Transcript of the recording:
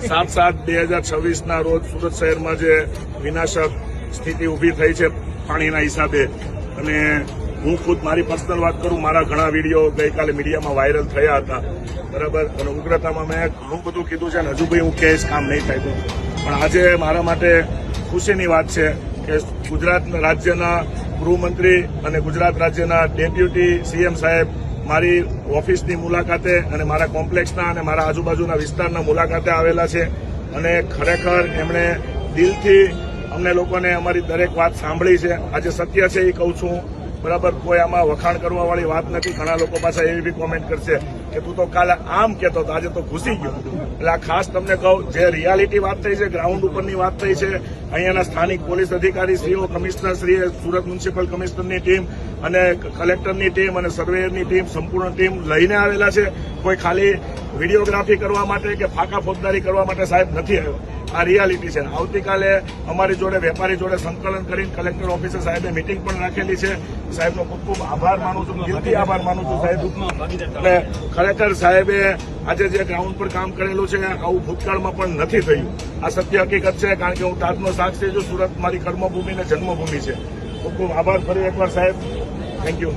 7/7/2026 રોજ સુરત શહેરમાં જે વિનાશક સ્થિતિ ઉભી થઈ છે પાણીના હિસાબે, અને હું ખુદ મારી પર્સનલ વાત કરું, મારા ઘણા વિડીયો ગઈકાલે મીડિયામાં વાયરલ થયા હતા, બરાબર, અને ઉગ્રતામાં મેં ઘણું બધું કીધું છે અને હજુ ભાઈ હું કહીશ કામ નહીં થાય તો, પણ આજે મારા માટે ખુશીની વાત છે કે ગુજરાત રાજ્યના ગૃહમંત્રી અને ગુજરાત રાજ્યના ડેપ્યુટી સીએમ સાહેબ મારી ઓફિસની મુલાકાતે અને મારા કોમ્પ્લેક્સના અને મારા આજુબાજુના વિસ્તારના મુલાકાતે આવેલા છે, અને ખરેખર એમણે દિલથી અમને લોકોને અમારી દરેક વાત સાંભળી છે. આજે સત્ય છે એ કહું છું, બરાબર, કોઈ આમાં વખાણ કરવા વાળી વાત નથી. ઘણા લોકો પાછા એવી બી કોમેન્ટ કરશે કે તું તો કાલે આમ કહેતો હતો, આજે તો ઘૂસી ગયો. એટલે આ ખાસ તમને કહું, જે રિયાલિટી વાત થઈ છે, ગ્રાઉન્ડ ઉપરની વાત થઈ છે, અહીંયાના સ્થાનિક પોલીસ અધિકારી શ્રીઓ, કમિશનર શ્રીએ, સુરત મ્યુનિસિપલ કમિશનરની ટીમ અને કલેક્ટરની ટીમ અને સર્વેયરની ટીમ, સંપૂર્ણ ટીમ લઈને આવેલા છે. કોઈ ખાલી વિડીયોગ્રાફી કરવા માટે કે ફાંકા ફોજદારી કરવા માટે સાહેબ નથી આવ્યો. આ રિયાલિટી છે. આવતીકાલે અમારી જોડે વેપારી જોડે સંકલન કરીને કલેક્ટર ઓફિસે સાહેબે મિટિંગ પણ રાખેલી છે. સાહેબનો ખૂબ ખૂબ આભાર માનું છું, દિલથી આભાર માનું છું સાહેબ. એટલે ખરેખર સાહેબે આજે જે ગ્રાઉન્ડ પર કામ કરેલું છે આવું ભૂતકાળમાં પણ નથી થયું. આ સત્ય હકીકત છે, કારણ કે હું તાજનો સાક્ષી છું. સુરત મારી કર્મભૂમિ અને જન્મભૂમિ છે. ખૂબ ખૂબ આભાર ફરી એકવાર સાહેબ. Thank you.